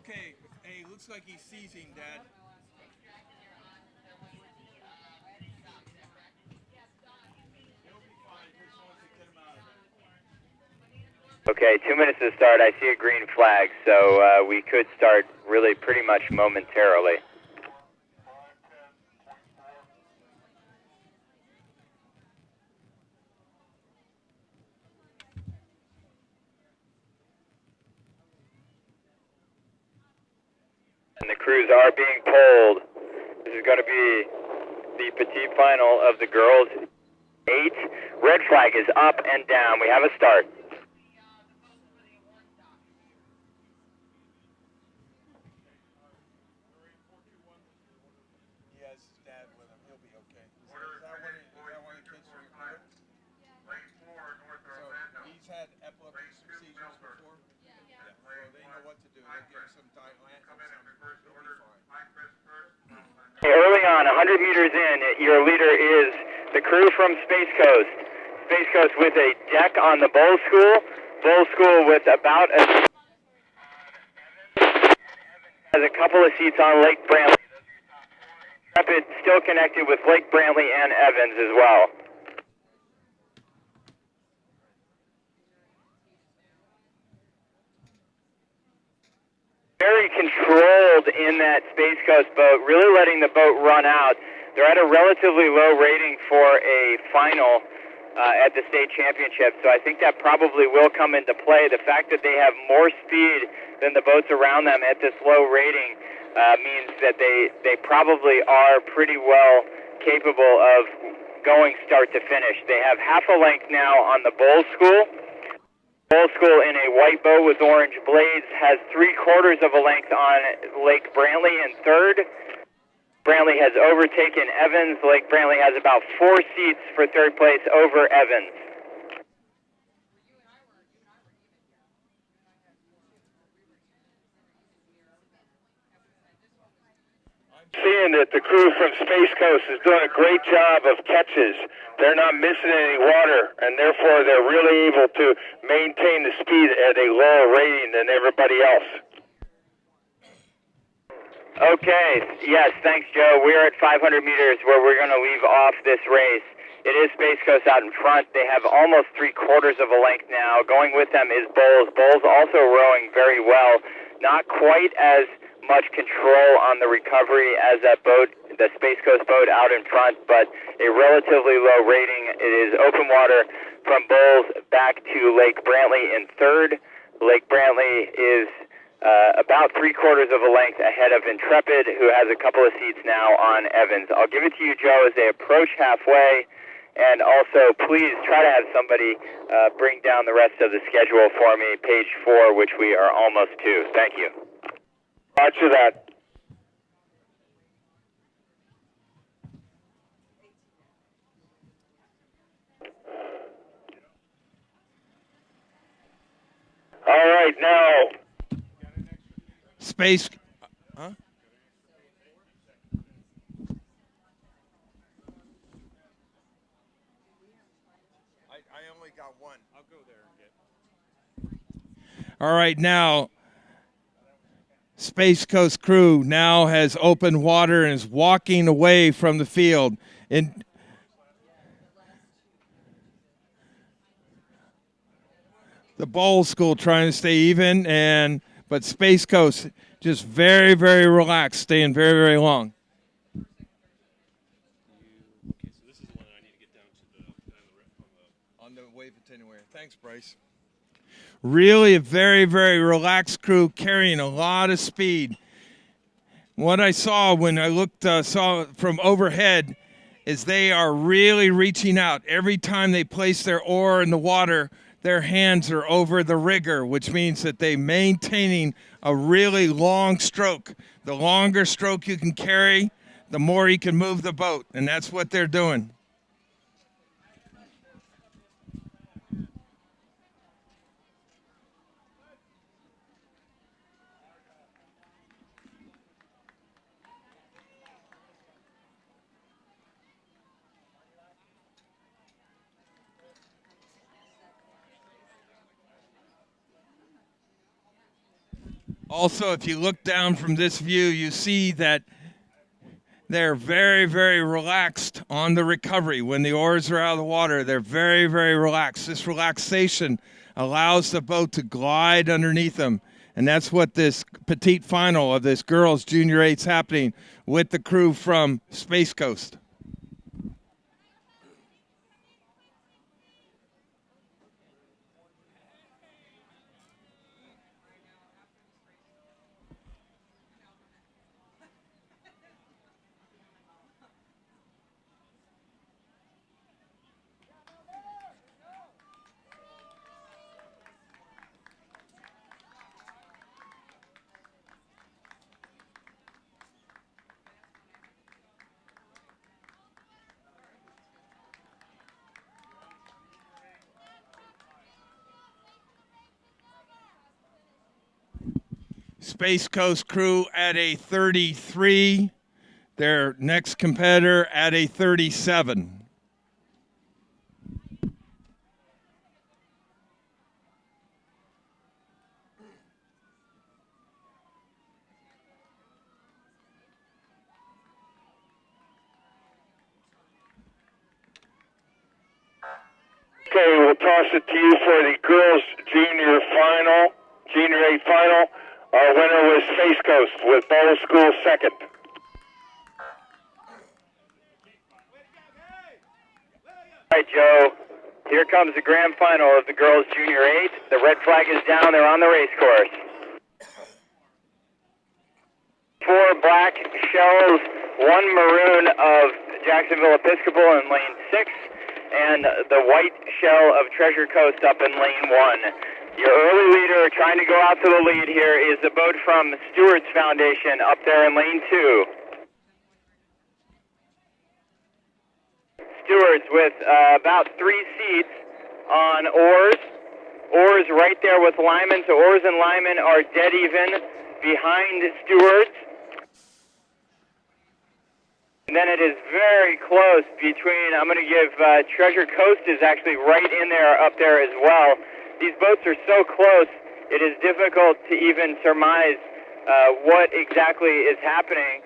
Okay, hey, looks like he's seizing, Dad. Okay, 2 minutes to start. I see a green flag, so we could start really pretty much momentarily. And the crews are being pulled. This is going to be the Petite final of the girls 8. Red flag is up and down. We have a start. He has his dad with him. He'll be okay. Is that one of the kids from your crew? So he's had epileptic seizures before? Yeah. So they know what to do. They give him some Dilantin or something. He'll be fine. Early on, 100 meters in, your leader is the crew from Space Coast. Space Coast with a deck on the Bowl School. Bowl School with about has a couple of seats on Lake Brantley. Rapid still connected with Lake Brantley and Evans as well. Very controlled in that Space Coast boat, really letting the boat run out. They're at a relatively low rating for a final at the state championship, so I think that probably will come into play. The fact that they have more speed than the boats around them at this low rating means that they probably are pretty well capable of going start to finish. They have half a length now on the Bowl School. Bowl School in a white boat with orange blades has 3/4 of a length on Lake Brantley in third. Brantley has overtaken Evans. Lake Brantley has about 4 seats for third place over Evans. Seeing that the crew from Space Coast is doing a great job of catches. They're not missing any water, and therefore they're really able to maintain the speed at a lower rating than everybody else. Okay, yes, thanks, Joe. We're at 500 meters where we're going to leave off this race. It is Space Coast out in front. They have almost 3/4 of a length now. Going with them is Bowles. Bowles also rowing very well. Not quite as much control on the recovery as that boat, the Space Coast boat out in front, but a relatively low rating. It is open water from Bowles back to Lake Brantley in third. Lake Brantley is about 3/4 of a length ahead of Intrepid, who has a couple of seats now on Evans. I'll give it to you, Joe, as they approach halfway. And also, please try to have somebody bring down the rest of the schedule for me, page 4, which we are almost to. Thank you. Roger that. All right, now. Space. Huh? I only got one. I'll go there and get. All right, now. Space Coast crew now has open water and is walking away from the field. And the Bowl School trying to stay even, but Space Coast just very, very relaxed, staying very, very long. Okay, so this is the one I need to get down to on the wave attenuator. Thanks, Bryce. Really a very, very relaxed crew carrying a lot of speed. What I saw when I saw from overhead is they are really reaching out. Every time they place their oar in the water, their hands are over the rigger, which means that they're maintaining a really long stroke. The longer stroke you can carry, the more you can move the boat, and that's what they're doing. Also, if you look down from this view, you see that they're very, very relaxed on the recovery. When the oars are out of the water, they're very, very relaxed. This relaxation allows the boat to glide underneath them. And that's what this Petite final of this girls' Junior 8's happening with the crew from Space Coast. Space Coast crew at a 33. Their next competitor at a 37. Okay, we'll toss it to you for the girls' junior final, Junior 8 final. Our winner was Space Coast with Bowl School second. All right, Joe. Here comes the grand final of the girls' Junior 8. The red flag is down. They're on the race course. 4 black shells, 1 maroon of Jacksonville Episcopal in lane 6, and the white shell of Treasure Coast up in lane 1. Your early leader trying to go out to the lead here is the boat from Stewart's Foundation up there in lane 2. Stewart's with about 3 seats on oars. Oars right there with Lyman, so oars and Lyman are dead even behind Stewart's. And then it is very close between, I'm going to give Treasure Coast is actually right in there, up there as well. These boats are so close, it is difficult to even surmise what exactly is happening.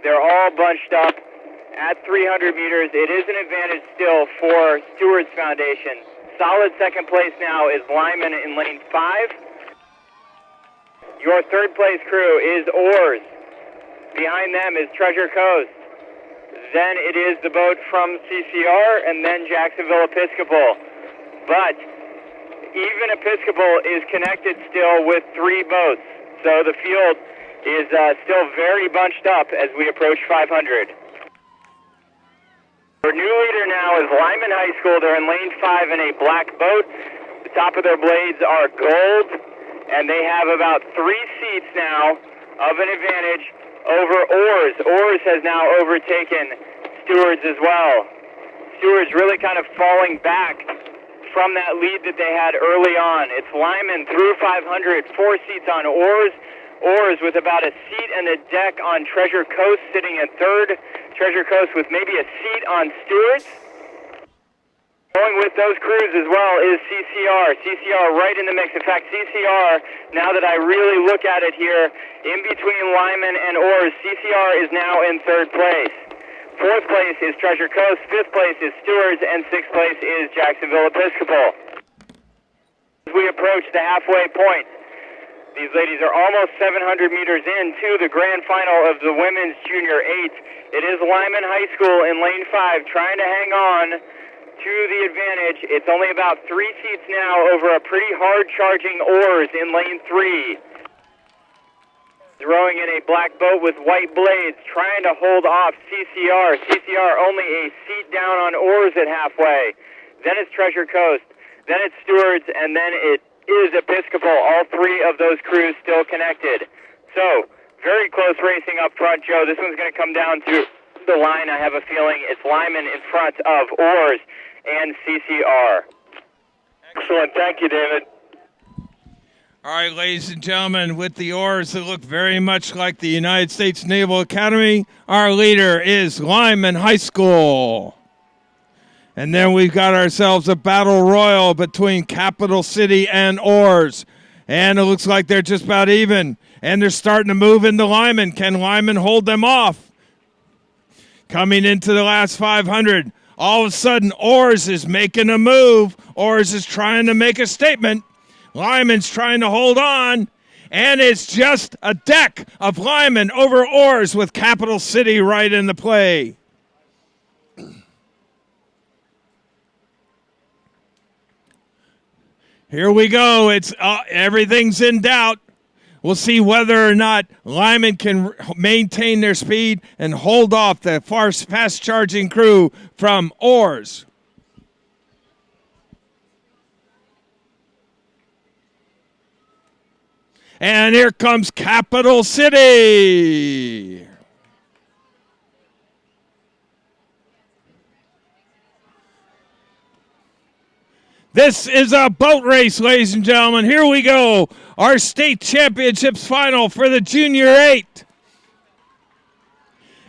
They're all bunched up at 300 meters. It is an advantage still for Stewart's Foundation. Solid second place now is Lyman in lane 5. Your third place crew is Oars. Behind them is Treasure Coast. Then it is the boat from CCR, and then Jacksonville Episcopal. But even Episcopal is connected still with 3 boats. So the field is still very bunched up as we approach 500. Our new leader now is Lyman High School. They're in lane 5 in a black boat. The top of their blades are gold, and they have about 3 seats now of an advantage over Oars. Oars has now overtaken Stewart's as well. Stewart's really kind of falling back from that lead that they had early on. It's Lyman through 500, 4 seats on Oars. Oars with about a seat and a deck on Treasure Coast sitting in third. Treasure Coast with maybe a seat on Stewart's. Going with those crews as well is CCR. CCR right in the mix. In fact, CCR, now that I really look at it here, in between Lyman and Oars, CCR is now in third place. Fourth place is Treasure Coast, fifth place is Stewart's, and sixth place is Jacksonville Episcopal. As we approach the halfway point, these ladies are almost 700 meters into the grand final of the women's Junior 8. It is Lyman High School in lane 5 trying to hang on to the advantage. It's only about 3 seats now over a pretty hard-charging Oars in lane 3. Rowing in a black boat with white blades, trying to hold off CCR. CCR only a seat down on Oars at halfway. Then it's Treasure Coast. Then it's Stewart's, and then it is Episcopal. All 3 of those crews still connected. So, very close racing up front, Joe. This one's going to come down to the line. I have a feeling it's Lyman in front of Oars and CCR. Excellent. Thank you, David. All right, ladies and gentlemen, with the oars that look very much like the United States Naval Academy, our leader is Lyman High School. And then we've got ourselves a battle royal between Capital City and Oars. And it looks like they're just about even. And they're starting to move into Lyman. Can Lyman hold them off? Coming into the last 500. All of a sudden, Oars is making a move. Oars is trying to make a statement. Lyman's trying to hold on. And it's just a deck of Lyman over Oars with Capital City right in the play. Here we go. It's everything's in doubt. We'll see whether or not Lyman can maintain their speed and hold off the fast-charging crew from Oars. And here comes Capital City. This is a boat race, ladies and gentlemen. Here we go. Our state championships final for the Junior 8.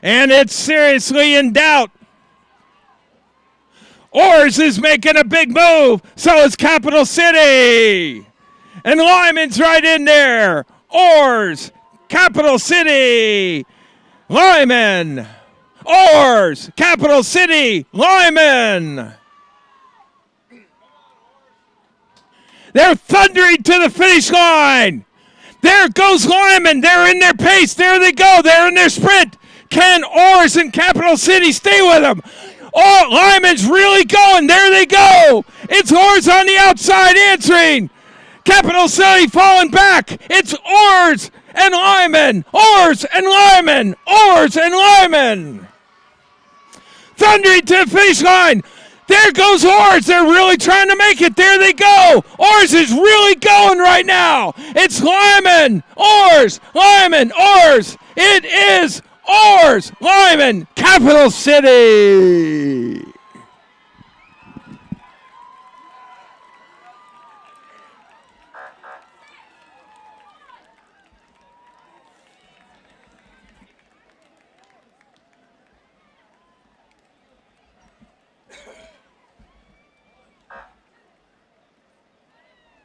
And it's seriously in doubt. Oars is making a big move. So is Capital City. And Lyman's right in there. Oars, Capital City, Lyman. Oars, Capital City, Lyman. They're thundering to the finish line. There goes Lyman. They're in their pace. There they go. They're in their sprint. Can Oars and Capital City stay with them? Oh, Lyman's really going. There they go. It's Oars on the outside answering. Capital City falling back. It's Oars and Lyman. Oars and Lyman. Oars and Lyman. Thundering to the finish line. There goes Oars. They're really trying to make it. There they go. Oars is really going right now. It's Lyman. Oars. Lyman. Oars. It is Oars. Lyman. Capital City.